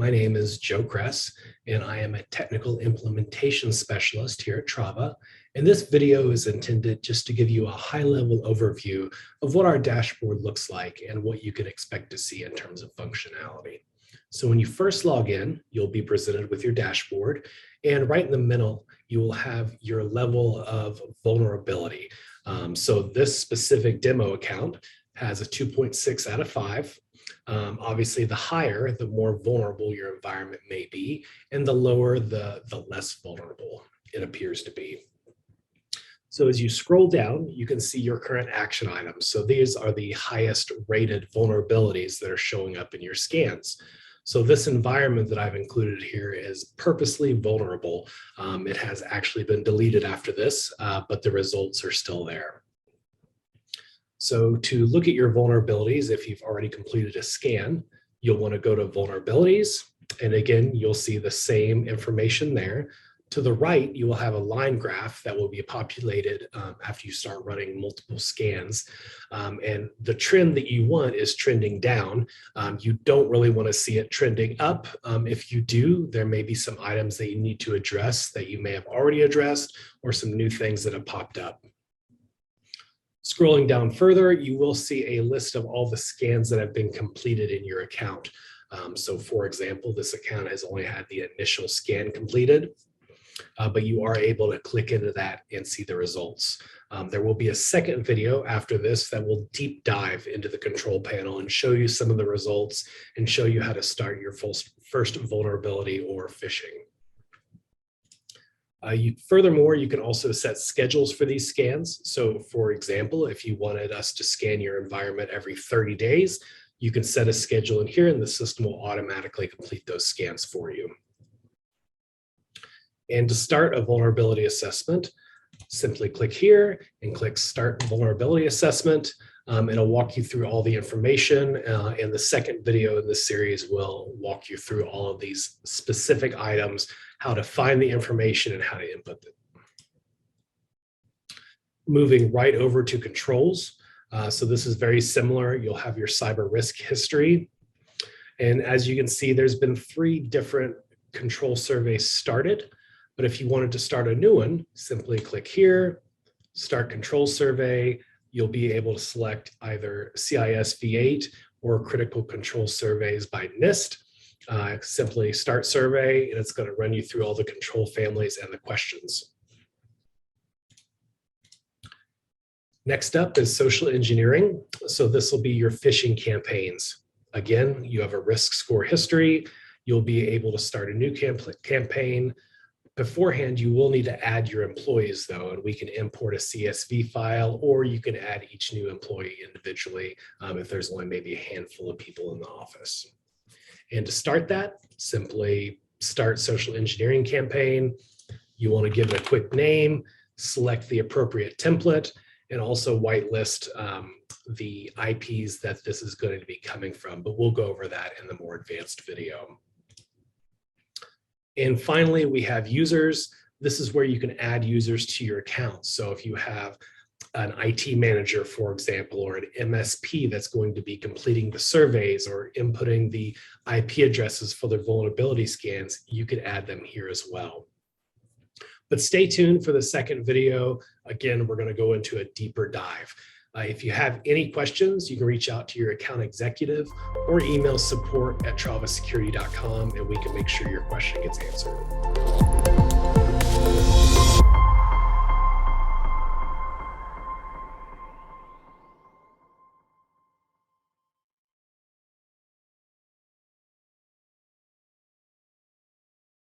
My name is Joe Cress, and I am a technical implementation specialist here at Trava. And this video is intended just to give you a high-level overview of what our dashboard looks like and what you can expect to see in terms of functionality. So when you first log in, you'll be presented with your dashboard, and right in the middle, you will have your level of vulnerability. So this specific demo account has a 2.6 out of 5. Obviously, the higher, the more vulnerable your environment may be, and the lower, the less vulnerable it appears to be. So as you scroll down, you can see your current action items. So these are the highest rated vulnerabilities that are showing up in your scans. So this environment that I've included here is purposely vulnerable. It has actually been deleted after this, but the results are still there. So to look at your vulnerabilities, if you've already completed a scan, you'll want to go to vulnerabilities. And again, you'll see the same information there. To the right, you will have a line graph that will be populated after you start running multiple scans. And the trend that you want is trending down. You don't really want to see it trending up. If you do, there may be some items that you need to address that you may have already addressed, or some new things that have popped up. Scrolling down further, you will see a list of all the scans that have been completed in your account. So for example, this account has only had the initial scan completed, but you are able to click into that and see the results. There will be a second video after this that will deep dive into the control panel and show you some of the results and show you how to start your first vulnerability or phishing. Furthermore, you can also set schedules for these scans. So for example, if you wanted us to scan your environment every 30 days, you can set a schedule in here and the system will automatically complete those scans for you. And to start a vulnerability assessment, simply click here and click Start Vulnerability Assessment. It'll walk you through all the information, and the second video in this series will walk you through all of these specific items, how to find the information and how to input it. Moving right over to controls. So this is very similar. You'll have your cyber risk history. And as you can see, there's been 3 different control surveys started. But if you wanted to start a new one, simply click here, Start Control Survey. You'll be able to select either CIS V8 or Critical Control Surveys by NIST. Simply Start Survey, and it's going to run you through all the control families and the questions. Next up is social engineering. So this will be your phishing campaigns. Again, you have a risk score history. You'll be able to start a new campaign. Beforehand, you will need to add your employees though, and we can import a CSV file, or you can add each new employee individually if there's only maybe a handful of people in the office. And to start that, simply start social engineering campaign. You want to give it a quick name, select the appropriate template, and also whitelist the IPs that this is going to be coming from, but we'll go over that in the more advanced video. And finally, we have users. This is where you can add users to your account. So if you have an IT manager, for example, or an MSP that's going to be completing the surveys or inputting the IP addresses for their vulnerability scans, you could add them here as well. But stay tuned for the second video. Again, we're going to go into a deeper dive. If you have any questions, you can reach out to your account executive or email support@travasecurity.com, and we can make sure your question gets answered.